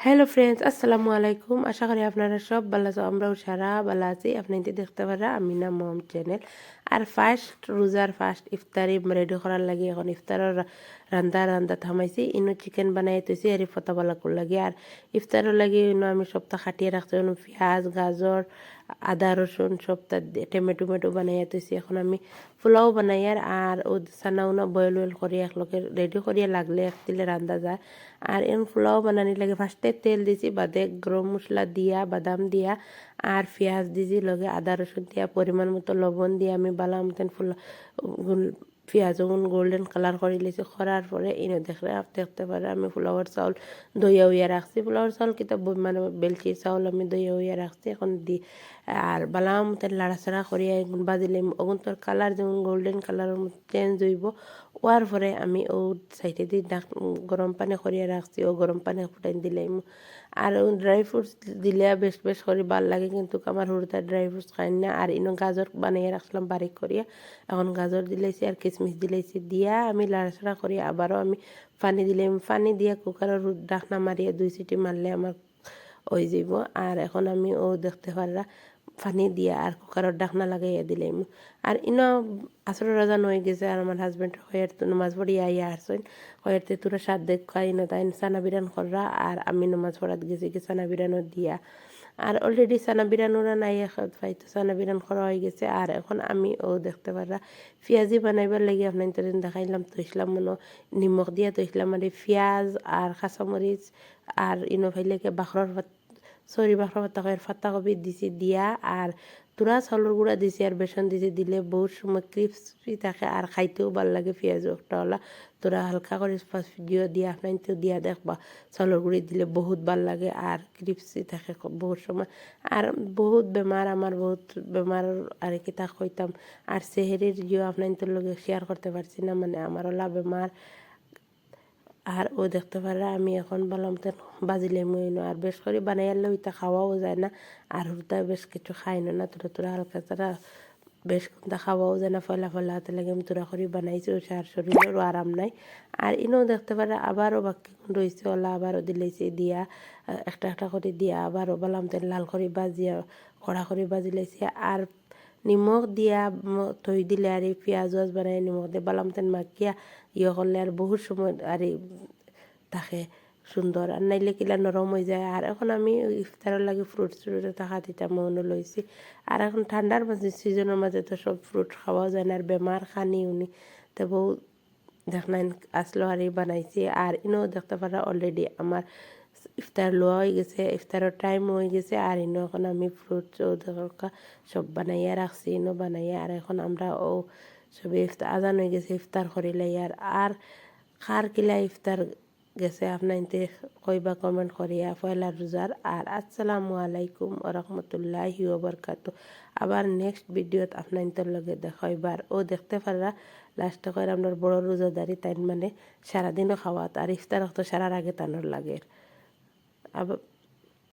Hello friends, আসসালামু আলাইকুম। আশা করি আপনারা সব ভালো আছো। আমরাও সারা ভালো আছি। আপনাদের দেখতে পারা আমিনা মম চ্যানেল। আর ফার্স্ট রোজার ফার্স্ট ইফতারি রেডি করার লাগে এখন ইফতারের রান্দা থামাইছি। ইনো চিকেন বানাই তৈছি আর ফতাবালা কর লাগে। আর ইফতারের লাগে ইনো আমি সপ্তাহ খাটিয়ে রাখছি। পেঁয়াজ, গাজর, আদা রসুন সপ্তাহ টমেটো বানাই তৈছি। এখন আমি পোলাও বানাই আর ও সানা উনা বয়েল করি একলগে রেডি করিয়া লাগলে এক তিলে রান্দা যায়। আর এখন পোলাও বানানি লাগে ফার্স্টে তেল দিছি, বাদে গরম মশলা দিয়া, বাদাম দিয়া আর পেঁয়াজ দিছি, লগে আদা রসুন দিয়া পরিমাণ মতো লবণ দিয়ে আমি বালা মতন পেঁয়াজ গোল্ডেন কালার করে লিছি। করার পরে এনে দেখতে পারে আমি পোলাওয়ার চাউল দইয়া উইয়া রাখছি। পোলাওয়ার চাউল কিতা মানে বেলচি চাউল আমি দইয়া উইয়া রাখছি। এখন দি আর বালা মতন লাড়াচাড়া করিয়া এগুন বাজিলে ওগুন তোর কালার যেমন গোল্ডেন কালারের মতো চেঞ্জ হইব। ওয়ার পরে আমি ও সাইডে দিয়ে গরম পানি করিয়া রাখছি, ও গরম পানি ফুটাই দিলাম। আর ড্রাই ফ্রুটস দিলে বেশ করে ভাল লাগে, কিন্তু আমার হুড়তা ড্রাই ফ্রুটস খাই না। আর ইনো গাজর বানিয়ে রাখলাম বারিক করিয়া, এখন গাজর দিলাইছি আর কিশমিশ দিলাইছি দিয়া আমি লাড়াচাড়া করি। আবারও আমি পানি দিলাম, পানি দিয়া কুকারের ঢাকনা মারিয়া 2 সিটি মারলে আমার হয়ে যাব। আর এখন আমি ও দেখতে পারা পানি দিয়া আর কুকারের ঢাকনা লাগাইয়া দিলাম। আর ইনো আসর রাজান হয়ে গেছে আর আমার হাজব্যান্ড হয়ে নমাজ পড়িয়া আইয়া আসছেন। হয়েতে তোরা সাত দেখ খাই না তাই সানা বিরান কররা আর আমি নমাজ পড়াত গেছি কি সানা বিরানো দিয়া। আর অলরেডি সানা বিরানোরা নাই ফাইতো সানা বিরান করা হয়ে গেছে। আর এখন আমি ও দেখতে পারা পেঁয়াজি বানাইবার লাগে আপনার তদিন দেখাইলাম তৈসলাম মনে নিমখ দিয়া তৈসলাম মানে পেঁয়াজ আর কাঁচামরিচ আর ইনো ফাইলেকে বাখর পাতা কপি দিছি দিয়া আর তুরা চাউলের গুঁড়া দিছি আর বেসন দিছি। দিলে বহুত সময় ক্রিপসি থাকে আর খাইতেও ভাল লাগে। পেঁয়াজ ওলা তোরা হালকা করে ভিডিও দিয়া আপনার দিয়া দেখবা চাউলের গুঁড়ি দিলে বহুত ভাল লাগে আর ক্রিপসি থাকে বহুত সময়। আর বহুত বেমার আমার বহুত বেমার আর কি তা কইতাম। আর সেহেরির জিও আপনার লগে শেয়ার করতে পারছি না, মানে আমার ওলা বেমার। আর ও দেখতে পারে আমি এখন বললাম তো বাজিলে মুইনো আর বেশ করে বানাই আনলে ওইটা খাওয়াও যায় না। আর ওটা বেশ কিছু খাই না তোরা হালকা তারা বেশ কোনটা খাওয়াও যায় না। ফলা হাতে লাগে আমি তোরা করে বানাইছি ও সার শরীরেরও আরাম নাই। আর ইনেও দেখতে পারে আবারও বাকি রয়েছে ওলা আবারও দিলেছি দিয়া একটা করে দিয়া আবারও বললাম তো লাল করে বাজিয়া কড়া করে বাজি লাইছি। আর নিমখ দিয়া থই দিলে আর এই পেঁয়াজ বানাই নিমখ দিয়ে বালাম তেন মাখিয়া করলে আর বহুত সময় আর থাকে সুন্দর। আর নাইলে কিলা নরম হয়ে যায়। আর এখন আমি ইফতারের লাগে ফ্রুটস থাকা দিতা মনে লইছি। আর এখন ঠান্ডার মাঝে সিজনের মাঝে তো সব ফ্রুট খাওয়া যায় না আর বেমার খানি উনি তো বউ দেখলেন আসলো আর বানাইছি। আর ইনো দেখতে পারা অলরেডি আমার ইফতার লোয়া হয়ে গেছে, ইফতারের টাইম হয়ে গেছে। আর ইনো এখন আমি ফ্রুট সব বানাইয়া রাখছি ইনো বানাইয়া। আর এখন আমরা ও সবে ইফতার আজান হয়ে গেছে, ইফতার করিলাই। আর খার কিলা ইফতার গেছে আপনার কইবা কমেন্ট করিয়া পয়লা রোজার। আর আসসালামু আলাইকুম ওয়া রাহমাতুল্লাহি ওয়া বারাকাতুহু। আবার নেক্সট ভিডিওত আপনার লগে দেখাইবার ও দেখতে পারা লাস্টে করে আপনার বড় রোজাদারি তাই মানে সারাদিনও খাওয়াত আর ইফতার তো সারার আগে তানোর লাগে। আবার